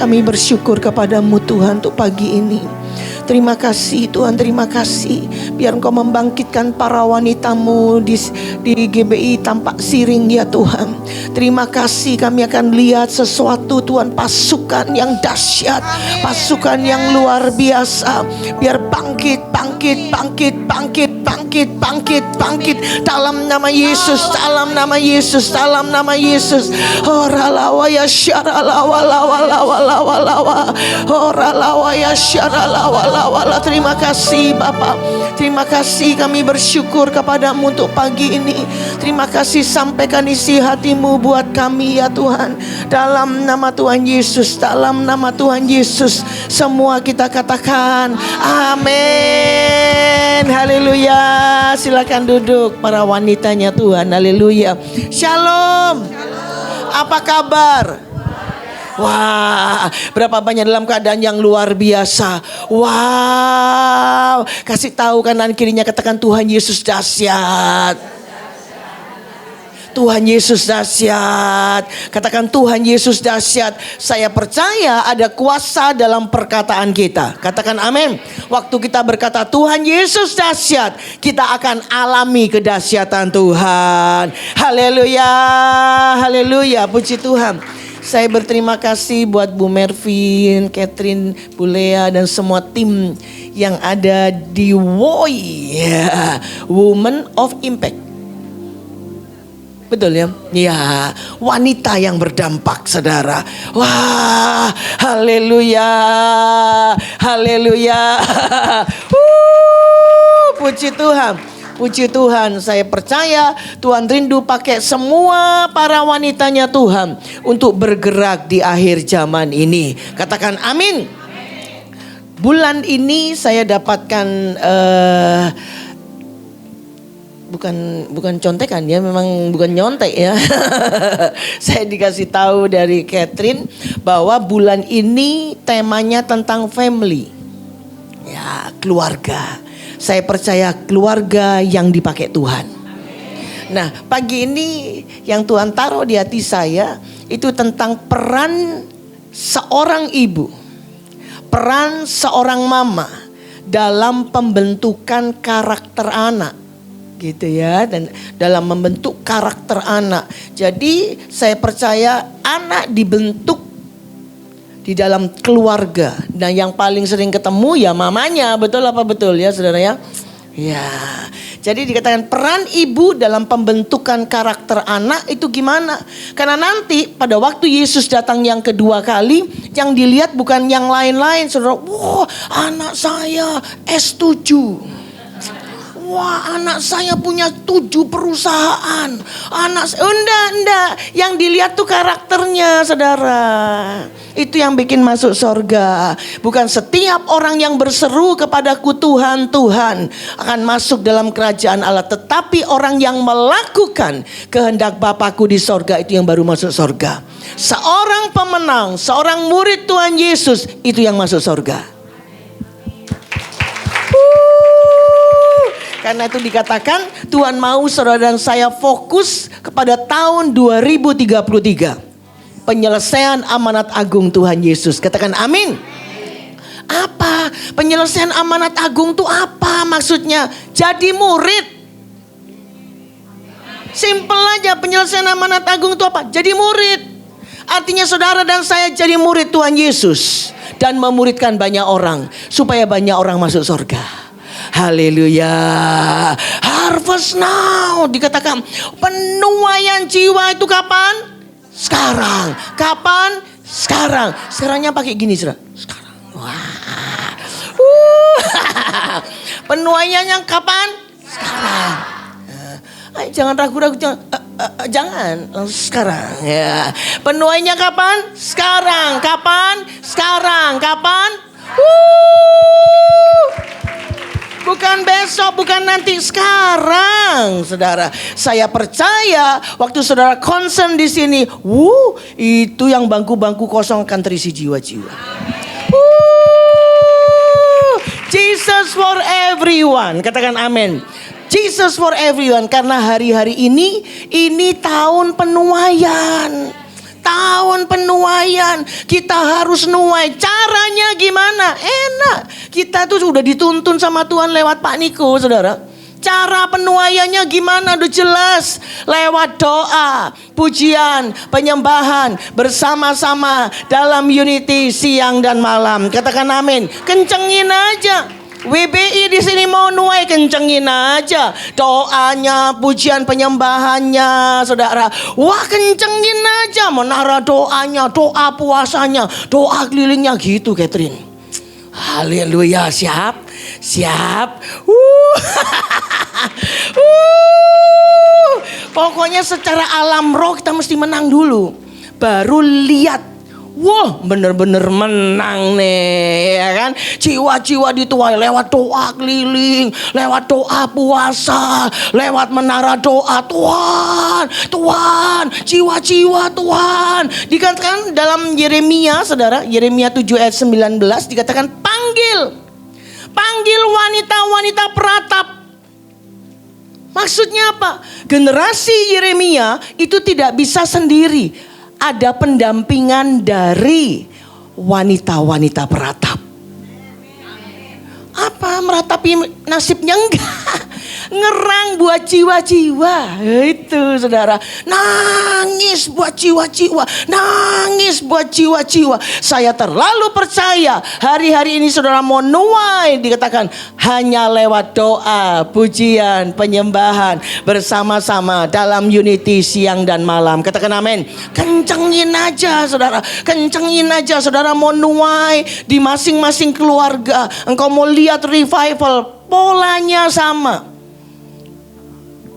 Kami bersyukur kepadamu Tuhan untuk pagi ini. Terima kasih Tuhan, terima kasih. Biar Engkau membangkitkan para wanitamu di GBI Tampak Siring ya Tuhan. Terima kasih, kami akan lihat sesuatu Tuhan, pasukan yang dahsyat, pasukan yang luar biasa. Biar bangkit dalam nama Yesus, dalam nama Yesus, dalam nama Yesus. Oralawa ya syaralawa lawa. Oralawa ya syaralawa. Terima kasih Bapa. Terima kasih, kami bersyukur kepadamu untuk pagi ini. Terima kasih, sampaikan isi hatimu buat kami ya Tuhan. Dalam nama Tuhan Yesus, dalam nama Tuhan Yesus, semua kita katakan amin. Haleluya. Silakan duduk para wanitanya Tuhan. Haleluya. Shalom. Apa kabar? Wah, berapa banyak dalam keadaan yang luar biasa. Wow, kasih tahu kanan kirinya, katakan Tuhan Yesus dahsyat. Tuhan Yesus dahsyat. Katakan Tuhan Yesus dahsyat. Saya percaya ada kuasa dalam perkataan kita. Katakan amin. Waktu kita berkata Tuhan Yesus dahsyat, kita akan alami kedahsyatan Tuhan. Haleluya, haleluya, puji Tuhan. Saya berterima kasih buat Bu Mervin, Catherine, Bu Lea, dan semua tim yang ada di WOI, Women of Impact. Betul ya? Ya, wanita yang berdampak, saudara. Wah, haleluya, haleluya. Puji Tuhan. Puji Tuhan, saya percaya Tuhan rindu pakai semua para wanitanya Tuhan untuk bergerak di akhir zaman ini. Katakan amin. Bulan ini saya dapatkan bukan contekan ya, memang bukan nyontek ya. Saya dikasih tahu dari Catherine bahwa bulan ini temanya tentang family. Ya, keluarga. Saya percaya keluarga yang dipakai Tuhan. Nah, pagi ini yang Tuhan taruh di hati saya itu tentang peran seorang ibu, peran seorang mama dalam pembentukan karakter anak, gitu ya, dan dalam membentuk karakter anak. Jadi saya percaya anak dibentuk di dalam keluarga, dan yang paling sering ketemu ya mamanya. Betul apa betul ya saudara ya? Ya, jadi dikatakan peran ibu dalam pembentukan karakter anak itu gimana? Karena nanti pada waktu Yesus datang yang kedua kali, yang dilihat bukan yang lain-lain, saudara. Wah, anak saya S7. Wah, anak saya punya 7 perusahaan. Enggak. Yang dilihat tuh karakternya, saudara. Itu yang bikin masuk sorga. Bukan setiap orang yang berseru kepadaku Tuhan, Tuhan akan masuk dalam kerajaan Allah. Tetapi orang yang melakukan kehendak Bapakku di sorga, itu yang baru masuk sorga. Seorang pemenang, seorang murid Tuhan Yesus, itu yang masuk sorga. Karena itu dikatakan Tuhan mau saudara dan saya fokus kepada tahun 2033. Penyelesaian amanat agung Tuhan Yesus. Katakan amin. Apa? Penyelesaian amanat agung itu apa maksudnya? Jadi murid. Simple aja, penyelesaian amanat agung itu apa? Jadi murid. Artinya saudara dan saya jadi murid Tuhan Yesus. Dan memuridkan banyak orang. Supaya banyak orang masuk surga. Haleluya. Harvest now. Dikatakan penuaian jiwa itu kapan? Sekarang. Kapan? Sekarang. Sekarangnya pakai gini saudara. Sekarang. Wah. Penuaiannya kapan? Sekarang. Jangan ragu-ragu. Jangan. Sekarang. Ya. Penuaiannya kapan? Sekarang. Kapan? Sekarang. Kapan? Bukan besok, bukan nanti, sekarang, saudara. Saya percaya waktu saudara concern di sini, itu yang bangku-bangku kosong akan terisi jiwa-jiwa. Jesus for everyone, katakan amin. Jesus for everyone, karena hari-hari ini tahun penuaian. tahun penuaian, kita harus nuai. Caranya gimana? Enak. Kita tuh sudah dituntun sama Tuhan lewat Pak Niko, saudara. Cara penuaiannya gimana? Udah jelas. Lewat doa, pujian, penyembahan bersama-sama dalam unity siang dan malam. Katakan amin. Kencengin aja. WBI di sini mau nuai, kencengin aja doanya, pujian penyembahannya, saudara. Wah, kencengin aja menara doanya, doa puasanya, doa kelilingnya gitu, Catherine. Haleluya, siap. Pokoknya secara alam roh kita mesti menang dulu, baru lihat. Wah, bener-bener menang nih, ya kan? Jiwa-jiwa dituai lewat doa keliling, lewat doa puasa, lewat menara doa. Tuhan, jiwa-jiwa Tuhan. Dikatakan dalam Yeremia, saudara, Yeremia 7 ayat 19 dikatakan panggil wanita-wanita peratap. Maksudnya apa? Generasi Yeremia itu tidak bisa sendiri. Ada pendampingan dari wanita-wanita peratap. Apa meratapi nasibnya? Enggak. Ngerang buat jiwa-jiwa. Itu, saudara. Nangis buat jiwa-jiwa. Nangis buat jiwa-jiwa. Saya terlalu percaya hari-hari ini saudara mau nuai, dikatakan hanya lewat doa, pujian, penyembahan bersama-sama dalam unity siang dan malam. Katakan amin. Kencengin aja, saudara. Kencengin aja, saudara mau nuai di masing-masing keluarga. Engkau mau lihat revival, polanya sama.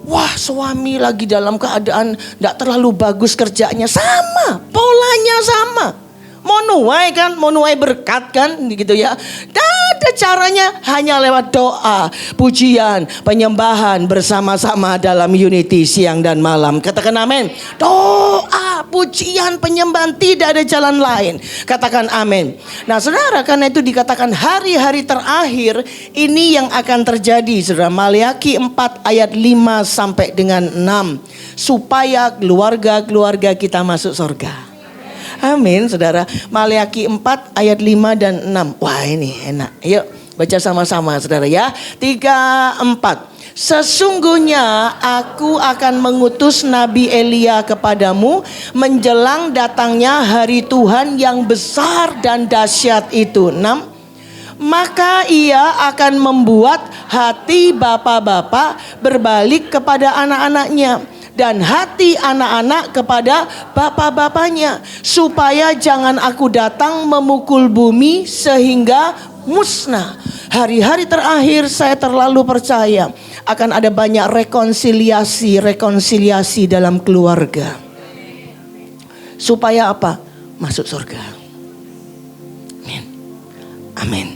Wah, suami lagi dalam keadaan tidak terlalu bagus kerjanya, sama, polanya sama. Mau nuai kan, mau nuai berkat kan, gitu ya. Dan ada caranya hanya lewat doa, pujian, penyembahan bersama-sama dalam unity siang dan malam. Katakan amin. Doa, pujian, penyembahan, tidak ada jalan lain. Katakan amin. Nah, saudara, karena itu dikatakan hari-hari terakhir ini yang akan terjadi, saudara. Maleakhi 4 ayat 5 sampai dengan 6. Supaya keluarga-keluarga kita masuk surga. Amin, saudara. Maleakhi 4 ayat 5 dan 6. Wah, ini enak. Yuk baca sama-sama, saudara ya. 3, 4. Sesungguhnya aku akan mengutus Nabi Elia kepadamu menjelang datangnya hari Tuhan yang besar dan dahsyat itu. 6. Maka ia akan membuat hati bapak-bapak berbalik kepada anak-anaknya, dan hati anak-anak kepada bapak-bapaknya, supaya jangan aku datang memukul bumi sehingga musnah. Hari-hari terakhir saya terlalu percaya akan ada banyak rekonsiliasi dalam keluarga. Supaya apa? Masuk surga. Amin. Amin.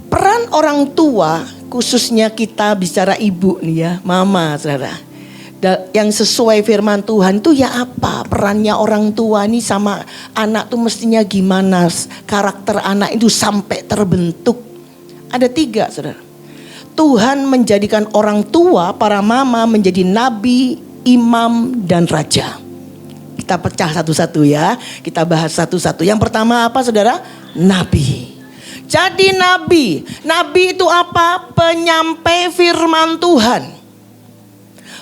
Peran orang tua, khususnya kita bicara ibu nih ya, mama, saudara, yang sesuai firman Tuhan tuh ya apa? Perannya orang tua nih sama anak tuh mestinya gimana? Karakter anak itu sampai terbentuk. Ada 3, saudara. Tuhan menjadikan orang tua, para mama menjadi nabi, imam, dan raja. Kita pecah satu-satu ya. Kita bahas satu-satu. Yang pertama apa, saudara? Nabi. Jadi nabi itu apa? Penyampai firman Tuhan,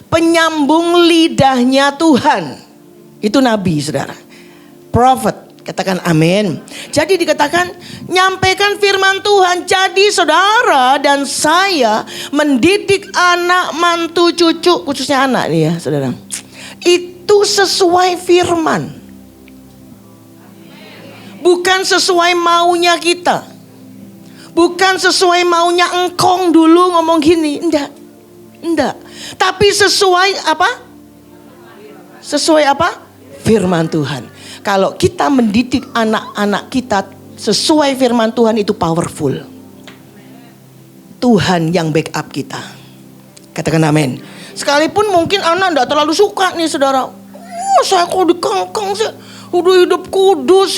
penyambung lidahnya Tuhan. Itu nabi, saudara. Prophet, katakan amin. Jadi dikatakan nyampaikan firman Tuhan. Jadi saudara dan saya mendidik anak, mantu, cucu, khususnya anak nih ya, saudara. Itu sesuai firman, bukan sesuai maunya kita. Bukan sesuai maunya engkong dulu ngomong gini. Enggak. Tapi sesuai apa? Sesuai apa? Firman Tuhan. Kalau kita mendidik anak-anak kita sesuai firman Tuhan, itu powerful. Tuhan yang backup kita. Katakan amin. Sekalipun mungkin anak enggak terlalu suka nih, saudara. Saya kok dikengkeng sih. Udah hidup kudus.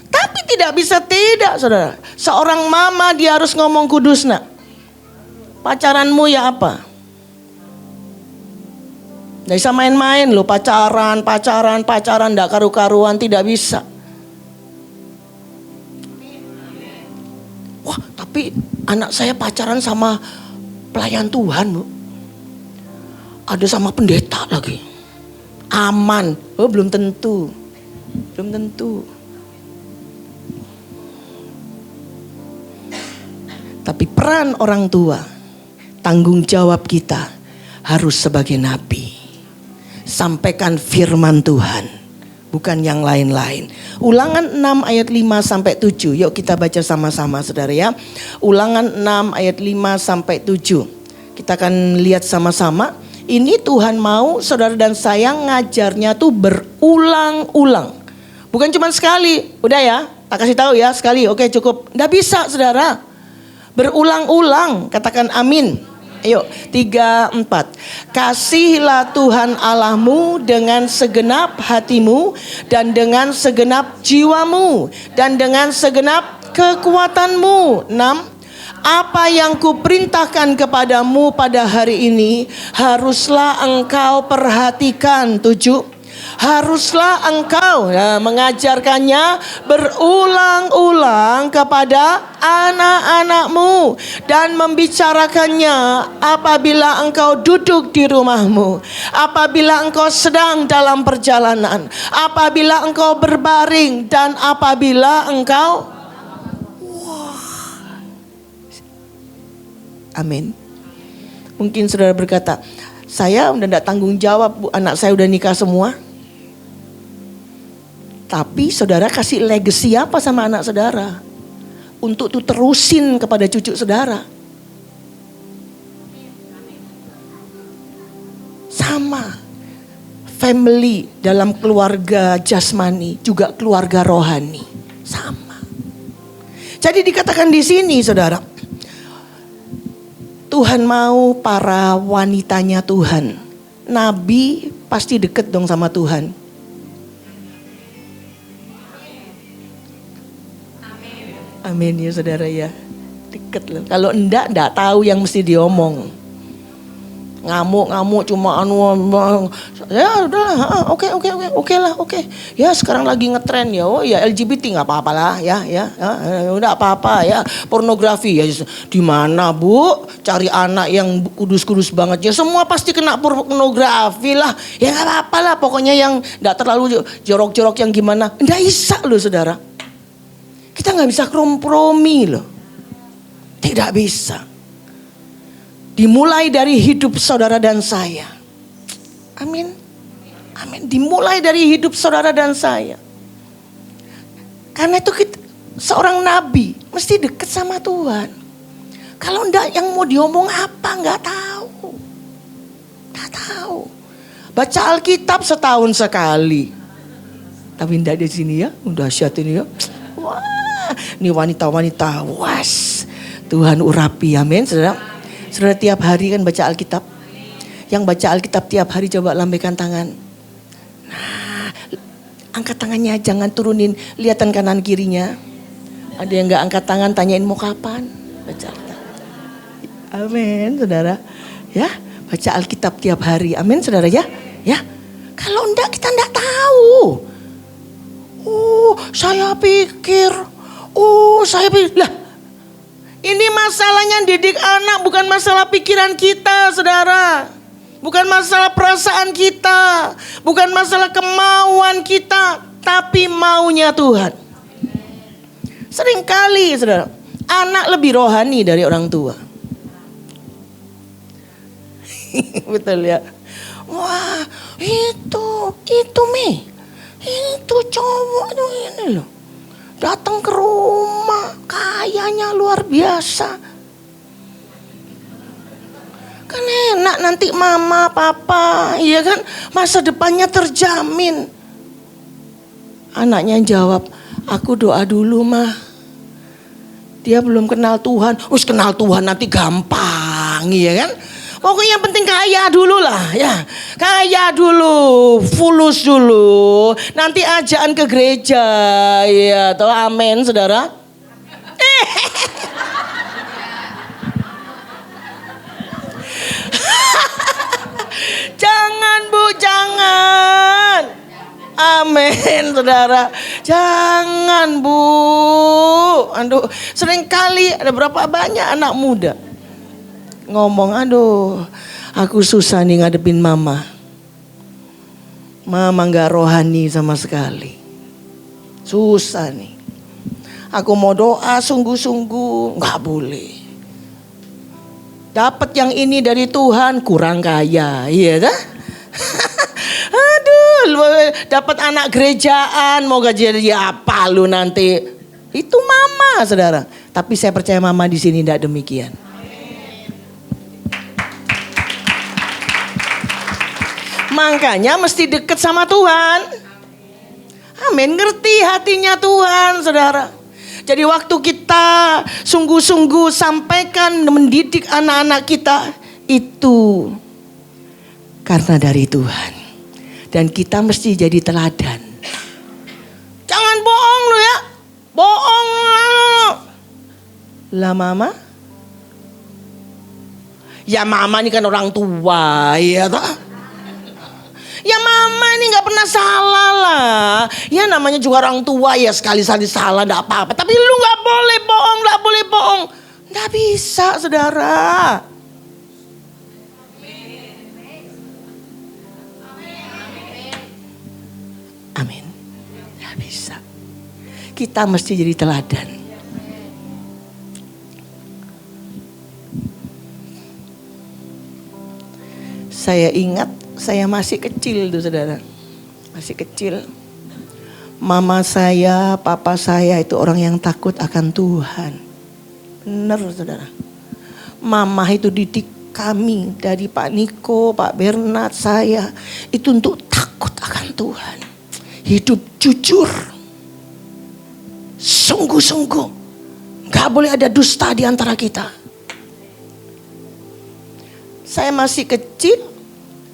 Tapi tidak bisa tidak, saudara. Seorang mama dia harus ngomong kudus, nak. Pacaranmu ya apa? Nggak bisa main-main loh, pacaran, nggak karu-karuan, tidak bisa. Wah, tapi anak saya pacaran sama pelayan Tuhan, Bu. Ada sama pendeta lagi. Aman. Oh, belum tentu. Belum tentu. Tapi peran orang tua, tanggung jawab kita harus sebagai nabi. Sampaikan firman Tuhan, bukan yang lain-lain. Ulangan 6 ayat 5 sampai 7. Yuk kita baca sama-sama saudara ya. Ulangan 6 ayat 5 sampai 7. Kita akan lihat sama-sama. Ini Tuhan mau saudara dan saya ngajarnya tuh berulang-ulang. Bukan cuma sekali. Udah ya, tak kasih tahu ya sekali. Oke cukup. Nggak bisa saudara. Berulang-ulang, katakan amin. Ayo, 3, 4. Kasihilah Tuhan Allahmu dengan segenap hatimu dan dengan segenap jiwamu dan dengan segenap kekuatanmu. 6. Apa yang kuperintahkan kepadamu pada hari ini haruslah engkau perhatikan. 7. Haruslah engkau mengajarkannya berulang-ulang kepada anak-anakmu dan membicarakannya apabila engkau duduk di rumahmu, apabila engkau sedang dalam perjalanan, apabila engkau berbaring dan apabila engkau Amin. Mungkin saudara berkata, saya udah tidak tanggung jawab, Bu, anak saya udah nikah semua. Tapi saudara kasih legacy apa sama anak saudara? Untuk tuh terusin kepada cucu saudara. Sama. Family dalam keluarga jasmani, juga keluarga rohani. Sama. Jadi dikatakan di sini saudara, Tuhan mau para wanitanya Tuhan. Nabi pasti deket dong sama Tuhan. Amin ya saudara ya. Deket loh. Kalau enggak tahu yang mesti diomong. Ngamuk cuma ya udahlah, oke lah. Ya sekarang lagi ngetren ya. Oh ya LGBT nggak apa-apa lah ya. Udah apa-apa ya. Pornografi ya di mana Bu? Cari anak yang kudus-kudus banget ya. Semua pasti kena pornografi lah. Ya nggak apa-apa lah. Pokoknya yang nggak terlalu jorok-jorok yang gimana. Nggak bisa loh saudara. Kita nggak bisa kompromi loh. Tidak bisa. Dimulai dari hidup saudara dan saya. Amin. Amin. Dimulai dari hidup saudara dan saya. Karena itu kita, seorang nabi mesti dekat sama Tuhan. Kalau enggak yang mau diomong apa nggak tahu. Nggak tahu. Baca Alkitab setahun sekali. Tapi enggak di sini ya. Udah dahsyat ini ya. Wah. Ini wanita-wanita, was, Tuhan urapi, amin. Saudara tiap hari kan baca Alkitab. Yang baca Alkitab tiap hari coba lambaikan tangan. Nah, angkat tangannya, jangan turunin, lihatan kanan kirinya. Ada yang nggak angkat tangan, tanyain mau kapan baca Alkitab. Amin, saudara. Ya, baca Alkitab tiap hari, amin, saudara ya. Ya, kalau enggak kita enggak tahu. Saya pikir. Lah, ini masalahnya didik anak bukan masalah pikiran kita, saudara. Bukan masalah perasaan kita, bukan masalah kemauan kita, tapi maunya Tuhan. Seringkali, saudara, anak lebih rohani dari orang tua. Betul ya. Wah, itu Mi. Itu cowok tuh ini loh. Datang ke rumah, kayanya luar biasa. Kan enak nanti mama, papa, iya kan, masa depannya terjamin. Anaknya jawab, aku doa dulu mah. Dia belum kenal Tuhan, kenal Tuhan nanti gampang, iya kan. Pokoknya yang penting kaya dulu lah ya. Kaya dulu, fulus dulu. Nanti ajaan ke gereja. Ya, toh amin saudara. Jangan Jangan Bu, jangan. Amin saudara. Jangan Bu. Aduh, seringkali ada berapa banyak anak muda ngomong, aduh aku susah nih ngadepin mama. Mama gak rohani sama sekali. Susah nih. Aku mau doa sungguh-sungguh gak boleh. Dapat yang ini dari Tuhan kurang kaya, iya dah. Aduh, dapat anak gerejaan mau gaji apa lu nanti? Itu mama, saudara. Tapi saya percaya mama di sini tidak demikian. Makanya mesti deket sama Tuhan. Amin, ngerti hatinya Tuhan, saudara. Jadi waktu kita sungguh-sungguh sampaikan mendidik anak-anak kita, itu karena dari Tuhan. Dan kita mesti jadi teladan. Jangan bohong lu ya. Bohong. Lah mama? Ya mama ini kan orang tua, ya toh. Ya mama ini gak pernah salah lah. Ya namanya juga orang tua, ya sekali-sekali salah gak apa-apa. Tapi lu gak boleh bohong, gak boleh bohong. Gak bisa saudara. Amin. Gak bisa. Kita mesti jadi teladan. Saya ingat saya masih kecil tuh saudara. Masih kecil. Mama saya, papa saya itu orang yang takut akan Tuhan. Benar saudara. Mama itu didik kami dari Pak Niko, Pak Bernard, saya. Itu untuk takut akan Tuhan. Hidup jujur. Sungguh-sungguh. Gak boleh ada dusta di antara kita. Saya masih kecil.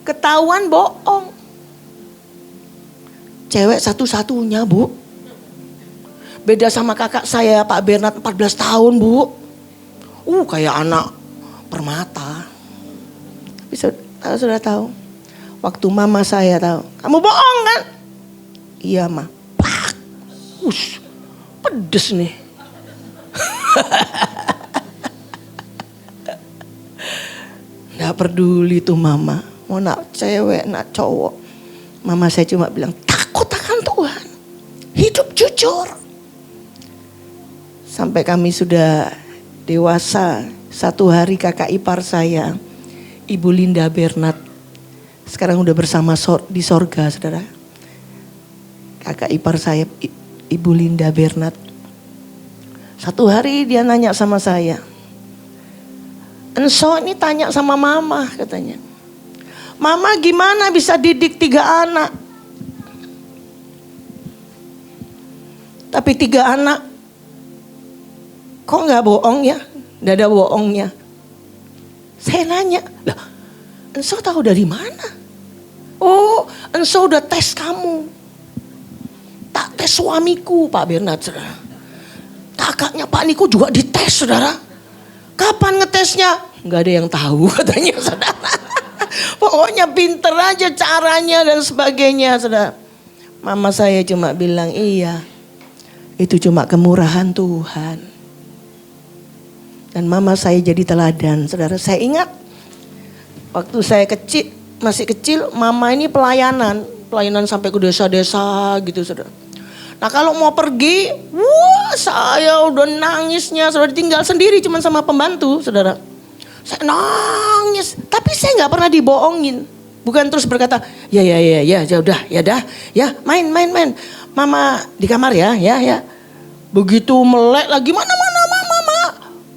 Ketahuan bohong. Cewek satu-satunya Bu. Beda sama kakak saya Pak Bernard 14 tahun Bu. Kayak anak permata. Tapi sudah tahu. Waktu mama saya tahu. Kamu bohong kan? Iya ma. Pak. Pedes nih. Nggak peduli tuh mama. Mau nak cewek, nak cowok. Mama saya cuma bilang takut akan Tuhan. Hidup jujur. Sampai kami sudah dewasa. Satu hari kakak ipar saya, Ibu Linda Bernard. Sekarang udah bersama di sorga saudara. Kakak ipar saya, Ibu Linda Bernard. Satu hari dia nanya sama saya. Enso ini tanya sama mama katanya. Mama gimana bisa didik 3 anak? Tapi 3 anak kok gak bohong ya? Gak ada bohongnya. Saya nanya, lah Enso tahu dari mana? Oh, Enso udah tes kamu. Tak tes suamiku Pak Bernard saudara. Kakaknya Pak Niko juga dites saudara. Kapan ngetesnya? Gak ada yang tahu katanya saudara. Pokoknya pinter aja caranya dan sebagainya saudara. Mama saya cuma bilang iya. Itu cuma kemurahan Tuhan. Dan mama saya jadi teladan saudara. Saya ingat waktu saya kecil, masih kecil, mama ini pelayanan sampai ke desa-desa gitu saudara. Nah kalau mau pergi, saya udah nangisnya, saudara, tinggal sendiri cuma sama pembantu saudara. Saya nangis, tapi saya nggak pernah dibohongin. Bukan terus berkata, ya udah, ya main. Mama di kamar ya. Begitu melek lagi mana mama,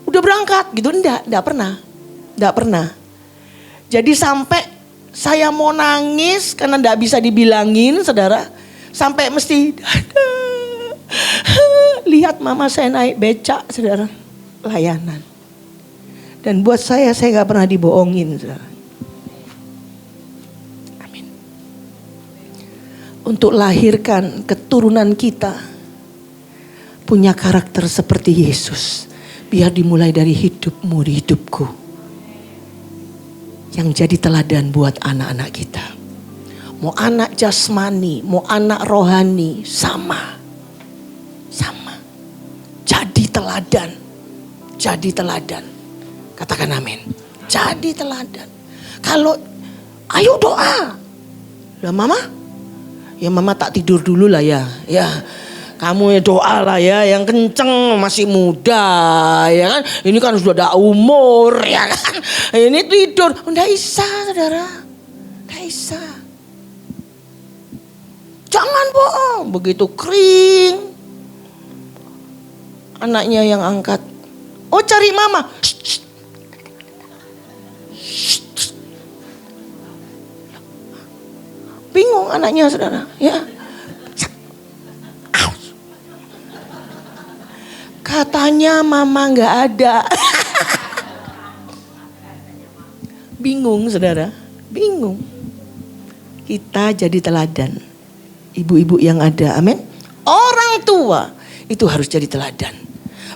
udah berangkat gitu, enggak pernah. Jadi sampai saya mau nangis karena enggak bisa dibilangin, saudara, sampai mesti lihat mama saya naik becak, saudara, layanan. Dan buat saya gak pernah dibohongin. Amin. Untuk lahirkan keturunan kita punya karakter seperti Yesus. Biar dimulai dari hidupmu di hidupku. yang jadi teladan buat anak-anak kita. Mau anak jasmani, mau anak rohani, sama. Jadi teladan. Jadi teladan. Katakan amin. Jadi teladan. Kalau ayo doa. Lah mama? Ya mama tak tidur dulu lah ya. Ya. Kamu ya doa lah ya, yang kenceng, masih muda ya kan. Ini kan sudah ada umur ya kan. Ini tidur, nggak bisa saudara, nggak bisa. Jangan bohong, begitu kering. Anaknya yang angkat, oh cari mama. Bingung anaknya saudara, ya. Katanya mama nggak ada. Bingung saudara, bingung. Kita jadi teladan. Ibu-ibu yang ada, amin. Orang tua itu harus jadi teladan.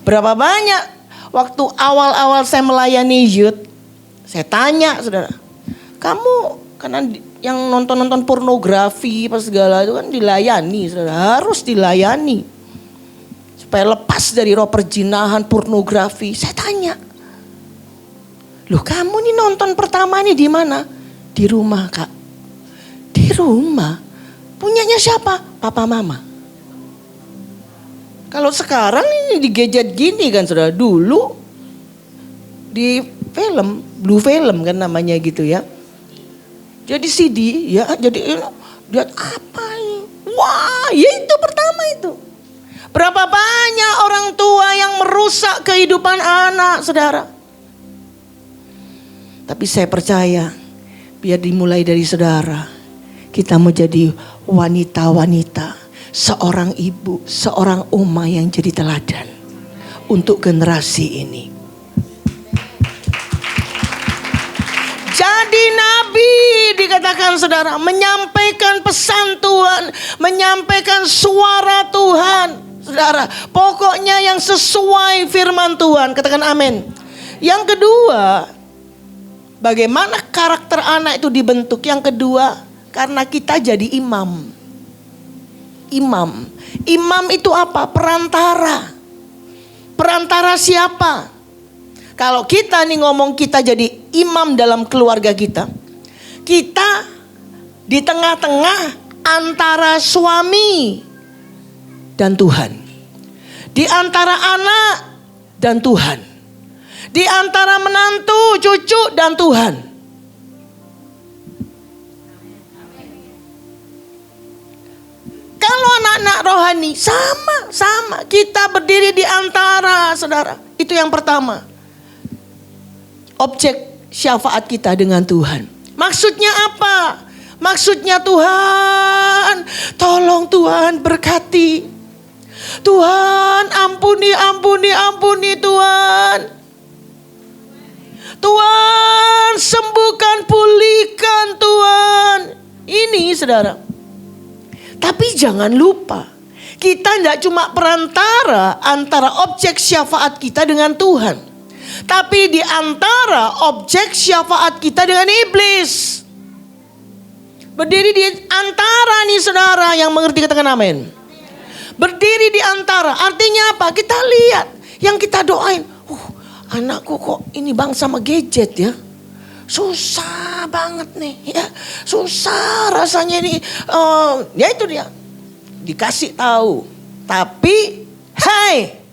Berapa banyak waktu awal-awal saya melayani youth, saya tanya saudara, kamu karena yang nonton-nonton pornografi pas segala itu kan dilayani saudara, harus dilayani. Supaya lepas dari roh perjinahan, pornografi. Saya tanya, loh kamu nih nonton pertama nih di mana? Di rumah kak. Di rumah. Punyanya siapa? Papa mama. Kalau sekarang ini di gadget gini kan saudara. Dulu di film, blue film kan namanya gitu ya. Jadi CD ya, jadi lihat apa ini? Wah, ya itu pertama itu. Berapa banyak orang tua yang merusak kehidupan anak, saudara. Tapi saya percaya, biar dimulai dari saudara. Kita mau jadi wanita-wanita, seorang ibu, seorang oma yang jadi teladan untuk generasi ini. Jadi nabi dikatakan saudara, menyampaikan pesan Tuhan, menyampaikan suara Tuhan. Saudara, pokoknya yang sesuai firman Tuhan. Katakan amin. Yang kedua, bagaimana karakter anak itu dibentuk. Yang kedua, karena kita jadi imam. Imam itu apa? Perantara. Perantara siapa? Kalau kita nih ngomong kita jadi imam dalam keluarga kita. Kita di tengah-tengah antara suami dan Tuhan. Di antara anak dan Tuhan. Di antara menantu, cucu dan Tuhan. Kalau anak-anak rohani sama. Kita berdiri di antara saudara. Itu yang pertama. Objek syafaat kita dengan Tuhan. Maksudnya apa? Maksudnya Tuhan, tolong Tuhan berkati. Tuhan ampuni Tuhan. Tuhan sembuhkan, pulihkan Tuhan. Ini saudara. Tapi jangan lupa, kita tidak cuma perantara antara objek syafaat kita dengan Tuhan. Tapi di antara objek syafaat kita dengan iblis. Berdiri di antara nih saudara yang mengerti katakan amin. Berdiri di antara artinya apa? Kita lihat yang kita doain. Anakku kok ini bang sama gadget ya. Susah banget nih ya. Susah rasanya ini. Ya itu dia. Dikasih tahu. Tapi hai.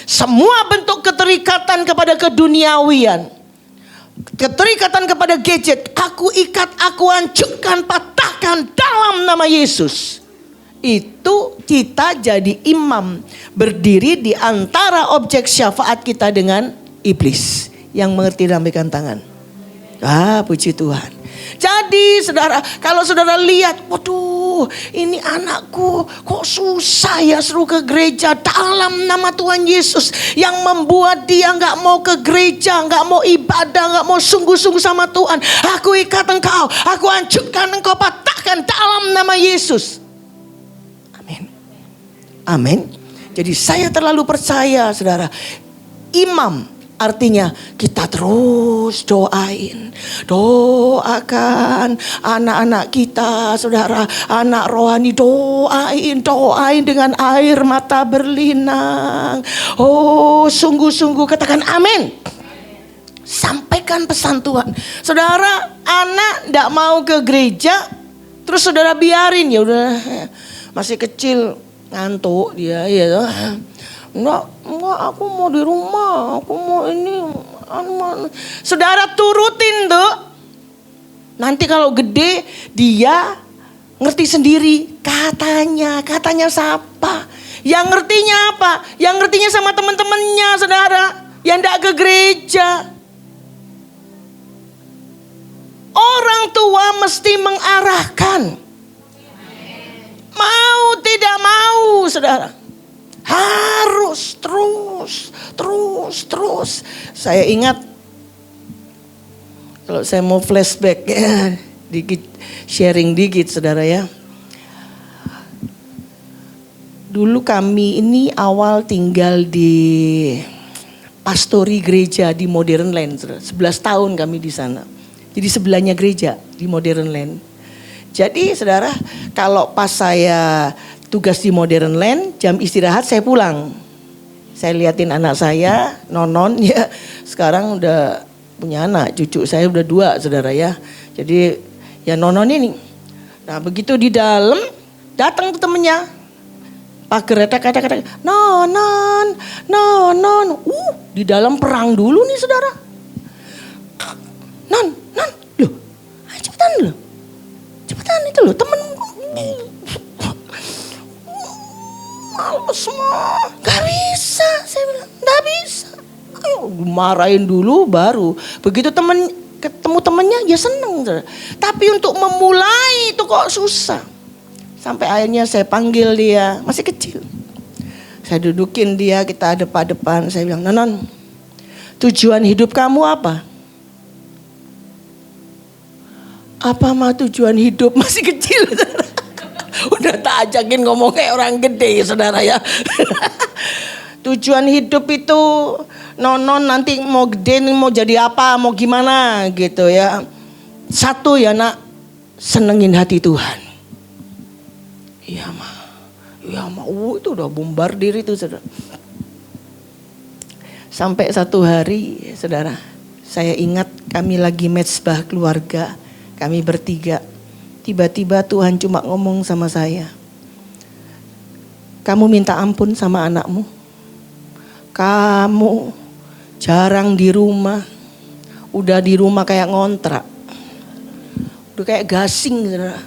Semua bentuk keterikatan kepada keduniawian. Keterikatan kepada gadget. Aku ikat, aku hancurkan, patahkan dalam nama Yesus. Itu kita jadi imam. Berdiri di antara objek syafaat kita dengan iblis. Yang mengerti lambaikan tangan. Puji Tuhan. Jadi saudara, kalau saudara lihat, waduh ini anakku kok susah ya suruh ke gereja dalam nama Tuhan Yesus. Yang membuat dia gak mau ke gereja, gak mau ibadah, gak mau sungguh-sungguh sama Tuhan. Aku ikat engkau, aku hancurkan engkau, patahkan dalam nama Yesus. Amin. Amin. Jadi saya terlalu percaya saudara, imam Artinya kita terus doakan anak-anak kita, saudara, anak rohani, doain dengan air mata berlinang. Oh, sungguh-sungguh katakan amin. Sampaikan pesan Tuhan. Saudara, anak tidak mau ke gereja, terus saudara biarin, ya udah, masih kecil, ngantuk dia, ya. Enggak, aku mau di rumah, aku mau ini. Saudara turutin tuh. Nanti kalau gede dia ngerti sendiri. Katanya siapa? Yang ngertinya apa? Yang ngertinya sama teman-temannya, saudara. Yang enggak ke gereja. Orang tua mesti mengarahkan. Mau tidak mau, saudara. Harus terus. Saya ingat, kalau saya mau flashback ya, sharing dikit saudara ya. Dulu kami ini awal tinggal di pastori gereja di Modern Land, 11 tahun kami di sana. Jadi sebelahnya gereja di Modern Land. Jadi saudara, kalau pas saya tugas di Modern Land, jam istirahat saya pulang. Saya liatin anak saya, Nonon ya. Sekarang udah punya anak, cucu saya udah 2 saudara ya. Jadi ya Nonon ini. Nah begitu di dalam, datang ke temennya. Pagar kata-kata, Nonon. Di dalam perang dulu nih saudara. Non, loh, cepetan itu loh, temen. Males semua, gak bisa, saya bilang, gak bisa. Ayo marahin dulu baru. Begitu ketemu temennya ya seneng. Tapi untuk memulai itu kok susah. Sampai akhirnya saya panggil dia, masih kecil. Saya dudukin dia, kita depan-depan. Saya bilang, Nonon, tujuan hidup kamu apa? Apa mah tujuan hidup? Masih kecil. Udah tak ajakin ngomong kayak orang gede saudara ya. Tujuan hidup itu Nonon nanti mau gede mau jadi apa, mau gimana gitu ya. Satu ya nak, senengin hati Tuhan. Iya mah. Itu udah bombardir itu saudara. Sampai satu hari saudara, saya ingat kami lagi mezbah keluarga, kami bertiga. Tiba-tiba Tuhan cuma ngomong sama saya. Kamu minta ampun sama anakmu. Kamu jarang di rumah. Udah di rumah kayak ngontrak. Udah kayak gasing. Saudara.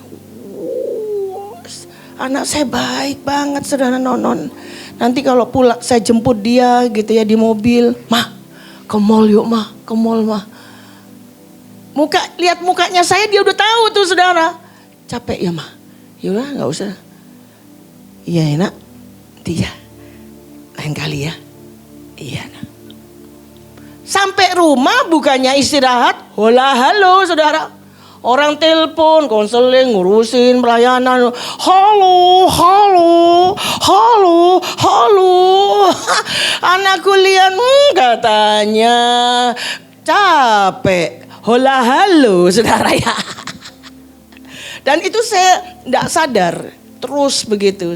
Anak saya baik banget saudara Nonon. Nanti kalau pulang saya jemput dia gitu ya di mobil. Mah, ke mall yuk mah, ke mall mah. Lihat mukanya saya dia udah tahu tuh saudara. Capek ya mah, yaudah nggak usah. Iya enak, dia lain kali ya. Iya nak. Sampai rumah bukannya istirahat, halo saudara. Orang telepon, konseling, ngurusin pelayanan. Halo. Anak kuliah katanya capek. Halo saudara ya. Dan itu saya tidak sadar, terus begitu.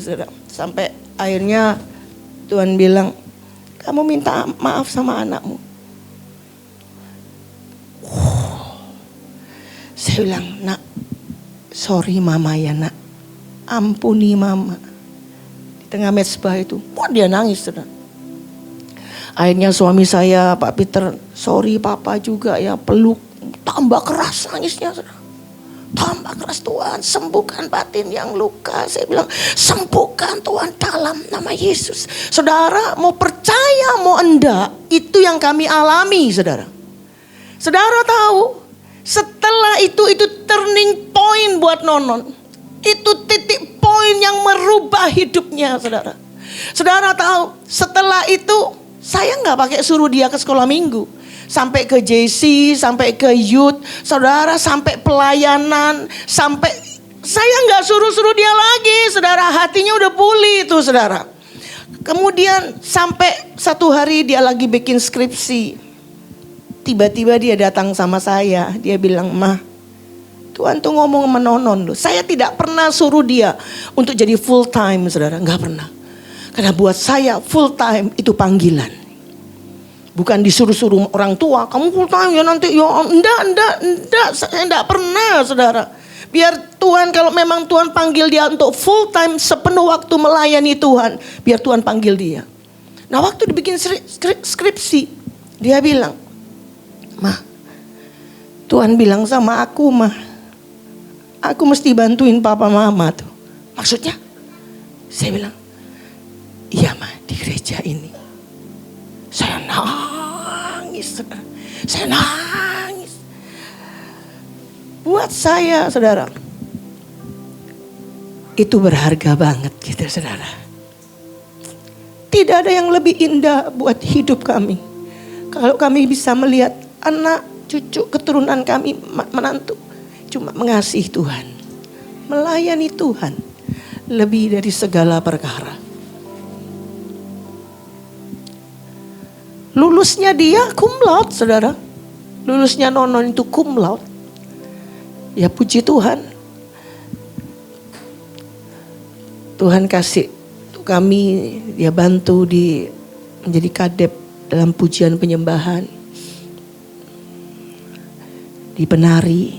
Sampai akhirnya Tuhan bilang, kamu minta maaf sama anakmu. Saya bilang, nak, sorry mama ya nak, ampuni mama. Di tengah mezbah itu, dia nangis. Akhirnya suami saya, Pak Peter, sorry papa juga ya, peluk. Tambah keras nangisnya. Tambah keras, Tuhan sembuhkan batin yang luka. Saya bilang sembuhkan Tuhan dalam nama Yesus. Saudara mau percaya mau enggak, itu yang kami alami saudara. Saudara tahu setelah itu turning point buat Nonon. Itu titik poin yang merubah hidupnya saudara. Saudara tahu setelah itu saya gak pakai suruh dia ke sekolah minggu. Sampai ke JC, sampai ke youth, saudara, sampai pelayanan, sampai saya nggak suruh-suruh dia lagi, saudara, hatinya udah pulih itu, saudara. Kemudian sampai satu hari dia lagi bikin skripsi. Tiba-tiba dia datang sama saya. Dia bilang, "Mah, Tuhan tuh ngomong sama Nonon loh. Saya tidak pernah suruh dia untuk jadi full time, saudara. Enggak pernah. Karena buat saya full time itu panggilan. Bukan disuruh-suruh orang tua, kamu full time ya nanti. Ya enggak. Saya enggak pernah, saudara. Biar Tuhan, kalau memang Tuhan panggil dia untuk full time sepenuh waktu melayani Tuhan, biar Tuhan panggil dia." Nah, waktu dibikin skripsi, dia bilang, "Mah, Tuhan bilang sama aku, Mah, aku mesti bantuin papa mama tuh." "Maksudnya?" Saya bilang, "Iya, Mah, di gereja ini." Saya nangis, saudara. Saya nangis. Buat saya, saudara, itu berharga banget gitu, saudara. Tidak ada yang lebih indah buat hidup kami kalau kami bisa melihat anak, cucu, keturunan kami, menantu cuma mengasihi Tuhan, melayani Tuhan lebih dari segala perkara. Lulusnya dia cum laude, saudara. Lulusnya Nonon itu cum laude. Ya puji Tuhan. Tuhan kasih kami, dia bantu menjadi kadep dalam pujian penyembahan, di penari,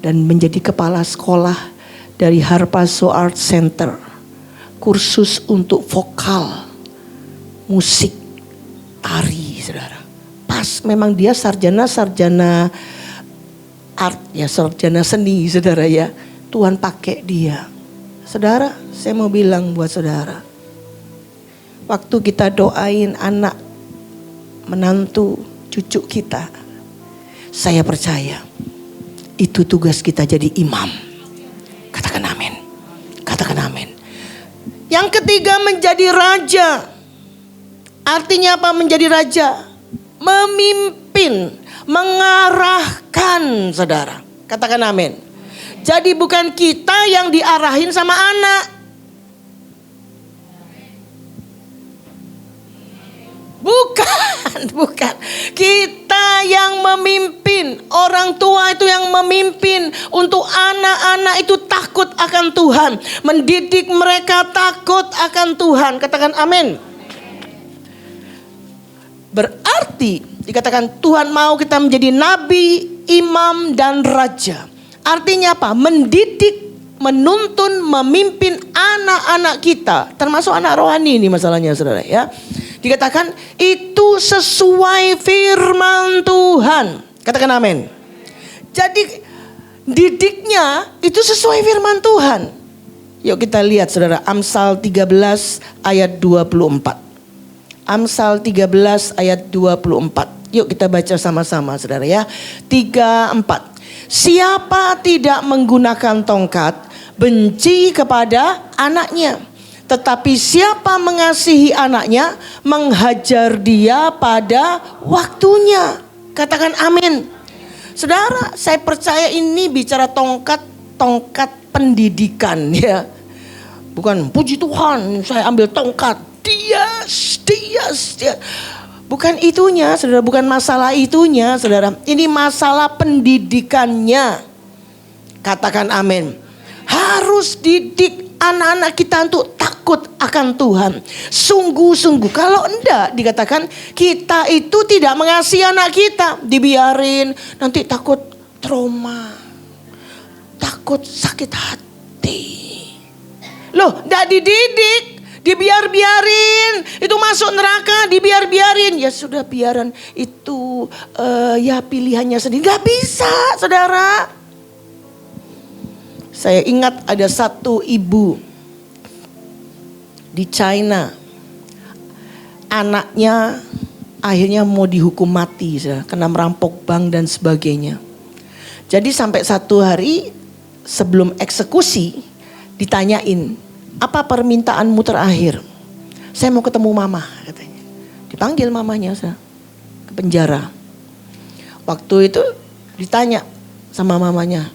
dan menjadi kepala sekolah dari Harpazo Art Center, kursus untuk vokal, musik, tari, saudara. Pas memang dia sarjana art ya, sarjana seni, saudara ya. Tuhan pakai dia. Saudara, saya mau bilang buat saudara, waktu kita doain anak, menantu, cucu kita, saya percaya itu tugas kita jadi imam. Katakan amin. Katakan amin. Yang ketiga, menjadi raja. Artinya apa menjadi raja? Memimpin, mengarahkan, saudara. Katakan amin. Jadi bukan kita yang diarahin sama anak. Bukan. Kita yang memimpin. Orang tua itu yang memimpin. Untuk anak-anak itu takut akan Tuhan. Mendidik mereka takut akan Tuhan. Katakan amin. Berarti dikatakan Tuhan mau kita menjadi nabi, imam, dan raja. Artinya apa? Mendidik, menuntun, memimpin anak-anak kita. Termasuk anak rohani ini masalahnya, saudara ya. Dikatakan itu sesuai firman Tuhan. Katakan amin. Jadi didiknya itu sesuai firman Tuhan. Yuk kita lihat, saudara, Amsal 13 ayat 24. Amsal 13 ayat 24. Yuk kita baca sama-sama, saudara ya. 3-4. Siapa tidak menggunakan tongkat, benci kepada anaknya. Tetapi siapa mengasihi anaknya, menghajar dia pada waktunya. Katakan amin. Saudara, saya percaya ini bicara tongkat pendidikan ya. Bukan puji Tuhan, saya ambil tongkat. Dia. Bukan itunya, saudara. Bukan masalah itunya, saudara. Ini masalah pendidikannya. Katakan amin. Harus didik anak-anak kita untuk takut akan Tuhan. Sungguh-sungguh. Kalau enggak, dikatakan kita itu tidak mengasihi anak kita. Dibiarin, nanti takut trauma. Takut sakit hati. Loh, enggak dididik. Dibiar-biarin, itu masuk neraka, dibiar-biarin. Ya sudah, biaran itu ya pilihannya sendiri. Gak bisa, saudara. Saya ingat ada satu ibu di China. Anaknya akhirnya mau dihukum mati, saudara, karena merampok bank dan sebagainya. Jadi sampai satu hari sebelum eksekusi ditanyain, apa permintaanmu terakhir? Saya mau ketemu mama, katanya. Dipanggil mamanya ke penjara. Waktu itu ditanya sama mamanya,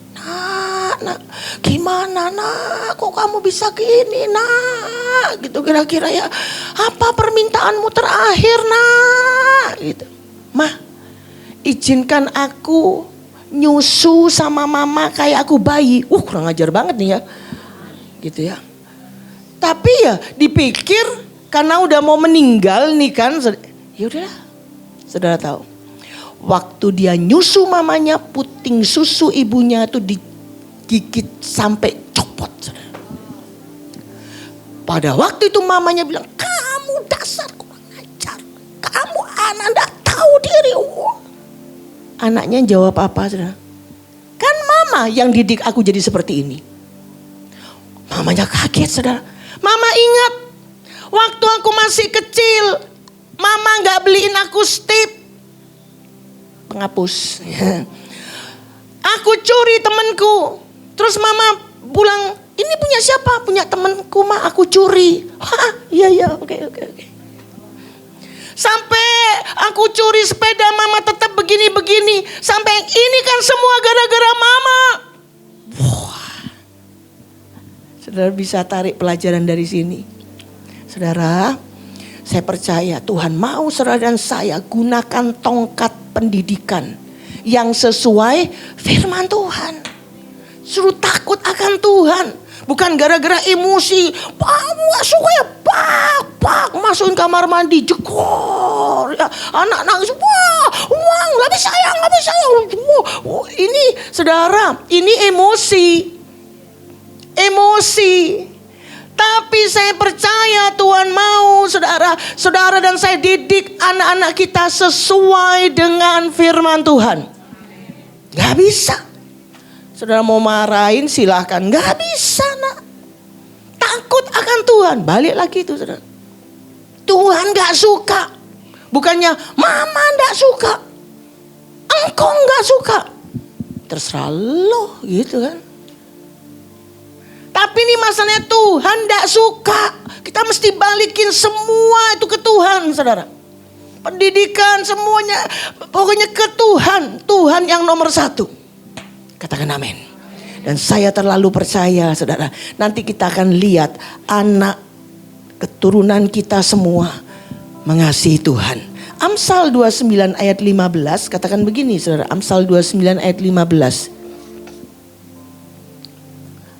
nak. Gimana nak, kok kamu bisa gini nak, gitu kira-kira ya. Apa permintaanmu terakhir nak, gitu. Mah, izinkan aku nyusu sama mama kayak aku bayi. Kurang ajar banget nih ya, gitu ya. Tapi ya dipikir karena udah mau meninggal nih kan, ya udahlah. Saudara tahu, waktu dia nyusu mamanya, puting susu ibunya itu digigit sampai copot. Saudara. Pada waktu itu mamanya bilang, kamu dasar kurang ajar, kamu anak nggak tahu diri. Anaknya jawab apa, saudara? Kan mama yang didik aku jadi seperti ini. Mamanya kaget, saudara. Mama ingat, waktu aku masih kecil, mama nggak beliin aku stip penghapus. Aku curi temanku. Terus mama pulang, ini punya siapa? Punya temanku mah, aku curi. Iya, oke. Sampai aku curi sepeda mama tetap begini-begini. Sampai ini kan semua gara-gara mama. Saudara bisa tarik pelajaran dari sini. Saudara, saya percaya Tuhan mau saudara dan saya gunakan tongkat pendidikan yang sesuai firman Tuhan. Suruh takut akan Tuhan. Bukan gara-gara emosi. Gak suka ya, pak, masukin kamar mandi, jekor. Ya, anak nangis, uang, gak bisa ya. Ini saudara, ini emosi. Tapi saya percaya Tuhan mau saudara dan saya didik anak-anak kita sesuai dengan firman Tuhan. Gak bisa. Saudara mau marahin silahkan. Gak bisa nak. Takut akan Tuhan. Balik lagi itu saudara. Tuhan gak suka. Bukannya mama gak suka, engkau gak suka. Terserah lo gitu kan. Tapi ini masalahnya Tuhan gak suka. Kita mesti balikin semua itu ke Tuhan saudara. Pendidikan semuanya pokoknya ke Tuhan. Tuhan yang nomor satu. Katakan amin. Dan saya terlalu percaya saudara. Nanti kita akan lihat anak keturunan kita semua mengasihi Tuhan. Amsal 29 ayat 15 katakan begini saudara. Amsal 29 ayat 15.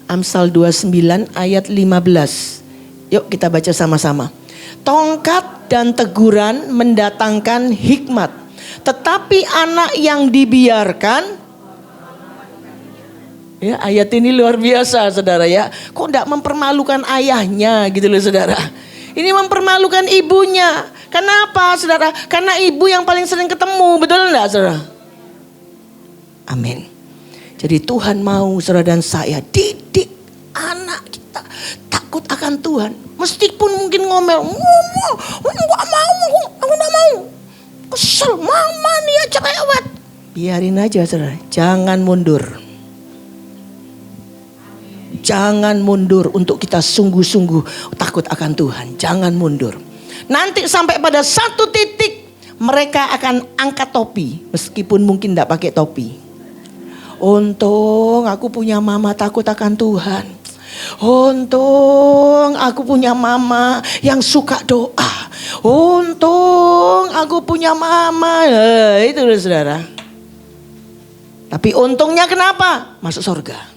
Amsal 29 ayat 15. Yuk kita baca sama-sama. Tongkat dan teguran mendatangkan hikmat. Tetapi anak yang dibiarkan. Ya, ayat ini luar biasa saudara ya. Kok enggak mempermalukan ayahnya gitu loh saudara. Ini mempermalukan ibunya. Kenapa saudara? Karena ibu yang paling sering ketemu. Betul enggak saudara? Amin. Jadi Tuhan mau saudara dan saya didik anak kita takut akan Tuhan. Meskipun mungkin ngomel, aku gak mau. Kesel, mama nih ya cerewet. Biarin aja saudara, jangan mundur. Jangan mundur untuk kita sungguh-sungguh takut akan Tuhan. Jangan mundur. Nanti sampai pada satu titik mereka akan angkat topi. Meskipun mungkin gak pakai topi. Untung aku punya mama takut akan Tuhan. Untung aku punya mama yang suka doa. Untung aku punya mama. Itu saudara. Tapi untungnya kenapa? Masuk surga.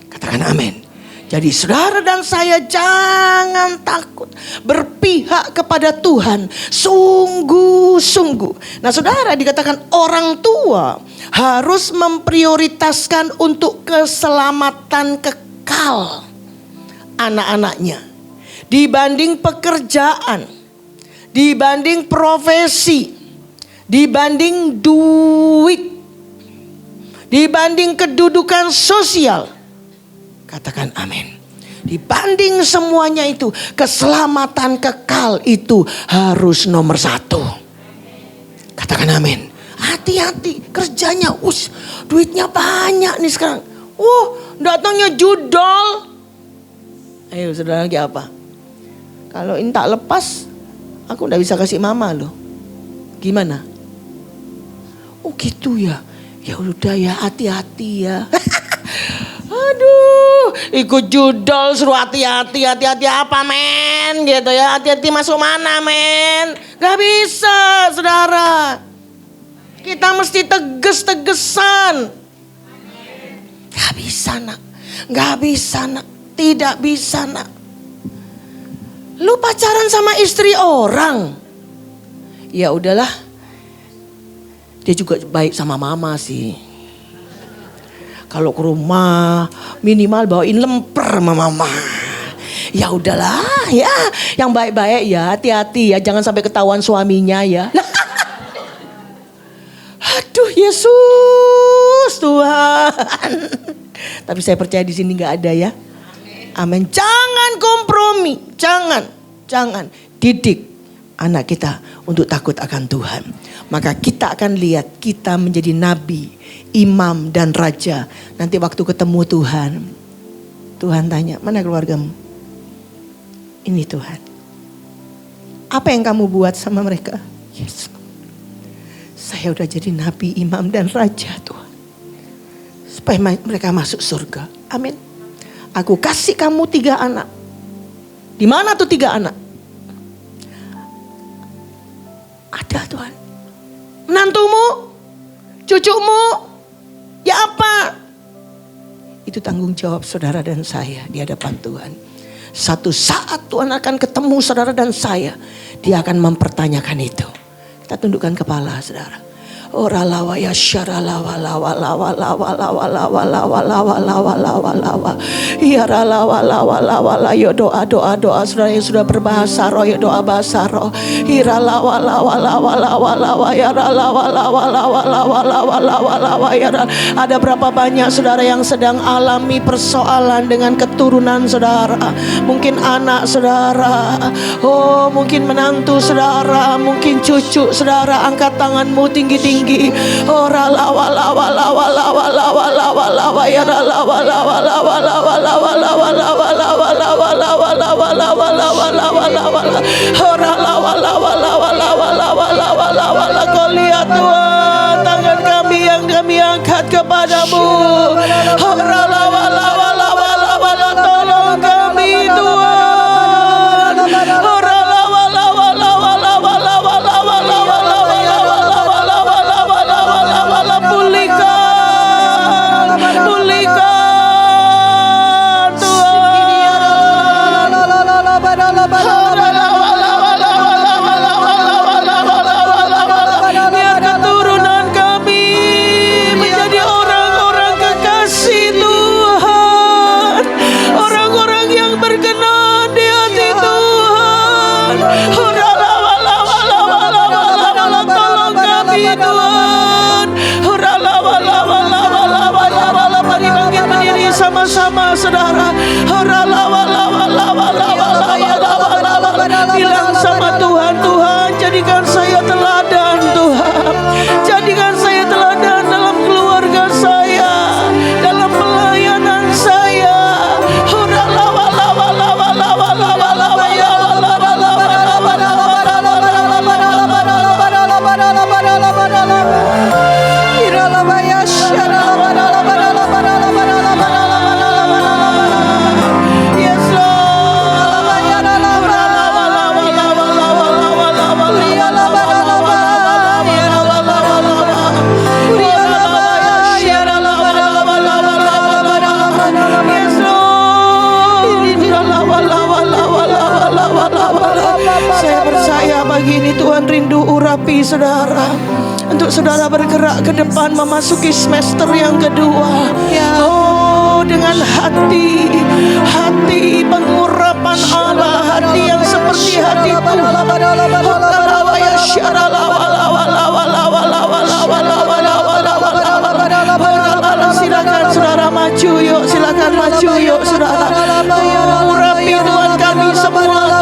Katakan amin. Jadi saudara dan saya jangan takut. Berpihak kepada Tuhan. Sungguh-sungguh. Nah saudara dikatakan orang tua harus memprioritaskan untuk keselamatan kekal anak-anaknya. Dibanding pekerjaan. Dibanding profesi. Dibanding duit. Dibanding kedudukan sosial. Katakan amin. Dibanding semuanya itu, keselamatan kekal itu harus nomor satu. Katakan amin. Hati-hati kerjanya, duitnya banyak nih sekarang. Datangnya judol. Ayo saudara lagi apa? Kalau ini tak lepas, aku gak bisa kasih mama loh. Gimana? Oh gitu ya. Ya udah ya, hati-hati ya. ikut judol suruh hati-hati apa men gitu ya. Hati-hati masuk mana men. Gak bisa saudara. Kita mesti tegas-tegesan. Gak bisa nak. Gak bisa nak. Tidak bisa nak. Lu pacaran sama istri orang. Ya udahlah. Dia juga baik sama mama sih. Kalau ke rumah minimal bawain lemper sama mama. Ya udahlah ya, yang baik-baik ya, hati-hati ya, jangan sampai ketahuan suaminya ya. Aduh Yesus Tuhan. Tapi saya percaya di sini nggak ada ya. Amin. Jangan kompromi, jangan didik anak kita untuk takut akan Tuhan. Maka kita akan lihat kita menjadi nabi, imam dan raja. Nanti waktu ketemu Tuhan, Tuhan tanya, mana keluargamu? Ini Tuhan. Apa yang kamu buat sama mereka? Yes. Saya udah jadi nabi, imam dan raja Tuhan. Supaya mereka masuk surga. Amin. Aku kasih kamu 3 anak. Di mana tuh 3 anak? Ada Tuhan. Menantumu, cucumu, ya apa? Itu tanggung jawab saudara dan saya di hadapan Tuhan. Satu saat Tuhan akan ketemu saudara dan saya. Dia akan mempertanyakan itu. Kita tundukkan kepala saudara. Ora lawa ya syara lawa lawa lawa lawa lawa lawa lawa lawa lawa lawa lawa. Ya lawa lawa lawa la yo doa saudara yang sudah berbahasa roh ya doa bahasa roh. Ira lawa lawa lawa lawa lawa ya lawa lawa lawa lawa lawa lawa lawa ya. Ada berapa banyak saudara yang sedang alami persoalan dengan keturunan saudara. Mungkin anak saudara. Oh mungkin menantu saudara. Mungkin cucu saudara. Angkat tanganmu tinggi-tinggi. Ora lawa lawa lawa lawa lawa lawa lawa ya lawa lawa lawa lawa lawa lawa lawa lawa lawa lawa lawa lawa lawa lawa lawa ora lawa lawa lawa lawa lawa lawa lawa lawa. Kau lihat Tuhan tangan kami yang kami angkat kepadamu. Ora lawa lawa lawa lawa lawa tolong kami Tuhan. Ora lawa lawa lawa lawa lawa lawa lawa pulihkan Tuhan. Biar keturunan kami menjadi orang-orang kekasih Tuhan, orang-orang yang berkenan di hati Tuhan. Tolong kami Tuhan. Mari bangkit berdiri sama-sama saudara. Bilang sama Tuhan, Tuhan jadikan saya teladan Tuhan. Jadikan saya teladan dalam keluarga saya, dalam pelayanan saya. Pagi ini Tuhan rindu urapi saudara. Untuk saudara bergerak ke depan memasuki semester yang kedua. Oh dengan hati pengurapan Allah. Hati yang seperti hati Tuhan. Silakan saudara maju yuk. Silakan maju yuk saudara. Urapi Tuhan kami semua.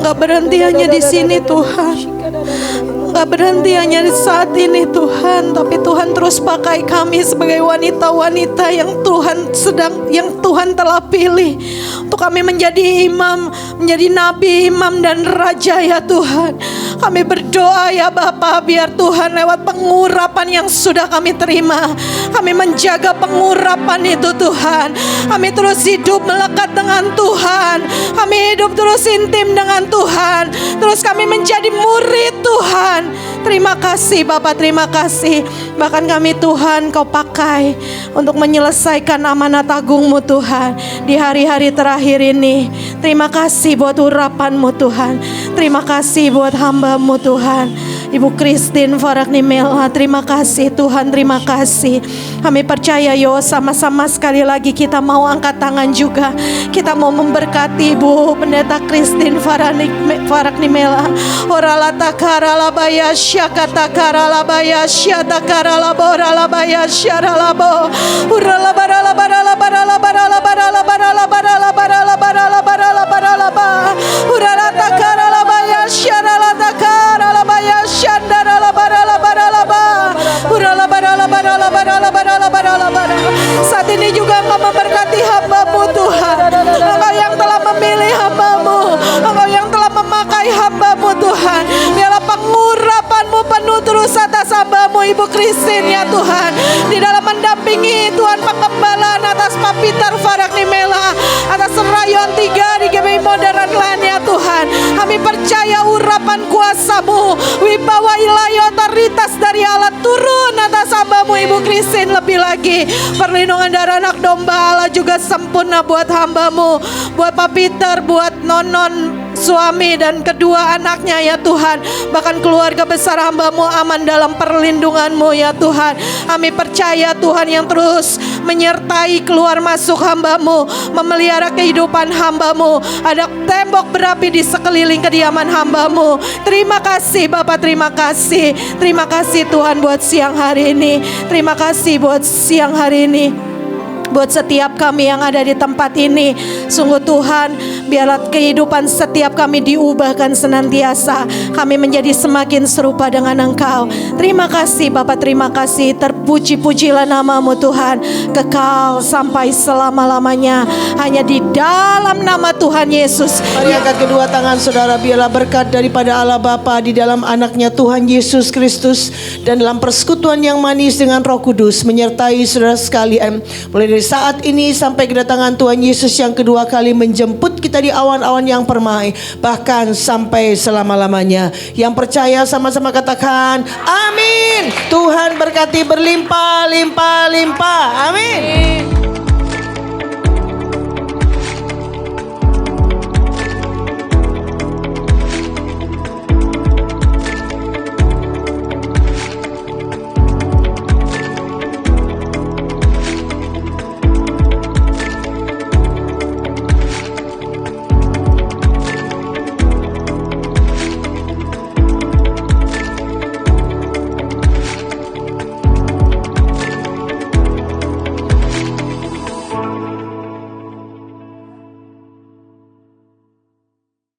Enggak berhenti hanya di sini Tuhan. Enggak berhenti hanya di saat ini Tuhan, tapi Tuhan terus pakai kami sebagai wanita-wanita yang Tuhan telah pilih untuk kami menjadi imam, menjadi nabi, imam dan raja ya Tuhan. Kami berdoa ya Bapa, biar Tuhan lewat pengurapan yang sudah kami terima, kami menjaga pengurapan itu Tuhan. Kami terus hidup melekat dengan Tuhan, kami hidup terus intim dengan Tuhan, terus kami menjadi murid Tuhan. Terima kasih Bapa, terima kasih. Bahkan kami Tuhan Kau pakai untuk menyelesaikan amanat agung-Mu Tuhan di hari-hari terakhir ini. Terima kasih buat urapan-Mu Tuhan. Terima kasih buat hamba-Mu Tuhan, Ibu Christine Faraknimela. Terima kasih Tuhan, terima kasih. Kami percaya yo, sama-sama sekali lagi kita mau angkat tangan juga. Kita mau memberkati Ibu Pendeta Christine Faraknimela. Oralata karalabaya syakata karalabaya syata karalaboralabaya syaralabo. Uralabaralabaralabaralabaralabaralabaralabaralabaralabaralabaralabaralaba. Uralata karalabaya syaralata karalabaya syandaralabaralabaralaba. Uralabaralabaralabaralabaralabaralabaralaba. Saat ini juga Engkau memberkati hamba-Mu Tuhan. Engkau yang telah memilih hamba-Mu, Engkau yang telah memakai hamba-Mu Tuhan. Biarlah pengurapan-Mu penuh terus atas hamba-Mu Ibu Christine ya Tuhan. Di dalam mendampingi Tuhan pengembalaan atas Pak Peter Faraknimela, atas Rayon 3 di GBI Modern Land ya Tuhan. Kami percaya urapan kuasa-Mu, wibawa ilahi otoritas dari Allah turun atas hamba-Mu Ibu Christine. Lebih lagi perlindungan darah anak domba Allah juga sempurna buat hamba-Mu, buat Pak Peter, buat Nonon suami dan kedua anaknya ya Tuhan. Bahkan keluarga besar hamba-Mu aman dalam perlindungan-Mu ya Tuhan. Kami percaya Tuhan yang terus menyertai keluar masuk hamba-Mu, memelihara kehidupan hamba-Mu. Ada tembok berapi di sekeliling kediaman hamba-Mu. Terima kasih Bapak, terima kasih. Terima kasih Tuhan buat siang hari ini. Terima kasih buat siang hari ini, buat setiap kami yang ada di tempat ini. Sungguh Tuhan, biarlah kehidupan setiap kami diubahkan senantiasa. Kami menjadi semakin serupa dengan Engkau. Terima kasih Bapak, terima kasih. Terpuji-pujilah nama-Mu Tuhan, kekal sampai selama-lamanya. Hanya di dalam nama Tuhan Yesus. Mari angkat kedua tangan saudara, biarlah berkat daripada Allah Bapa di dalam anaknya Tuhan Yesus Kristus dan dalam persekutuan yang manis dengan Roh Kudus menyertai saudara sekalian. Mulai dari saat ini sampai kedatangan Tuhan Yesus yang kedua kali menjemput kita di awan-awan yang permai, bahkan sampai selama-lamanya. Yang percaya sama-sama katakan amin. Tuhan berkati berlimpah-limpah-limpah. Amin.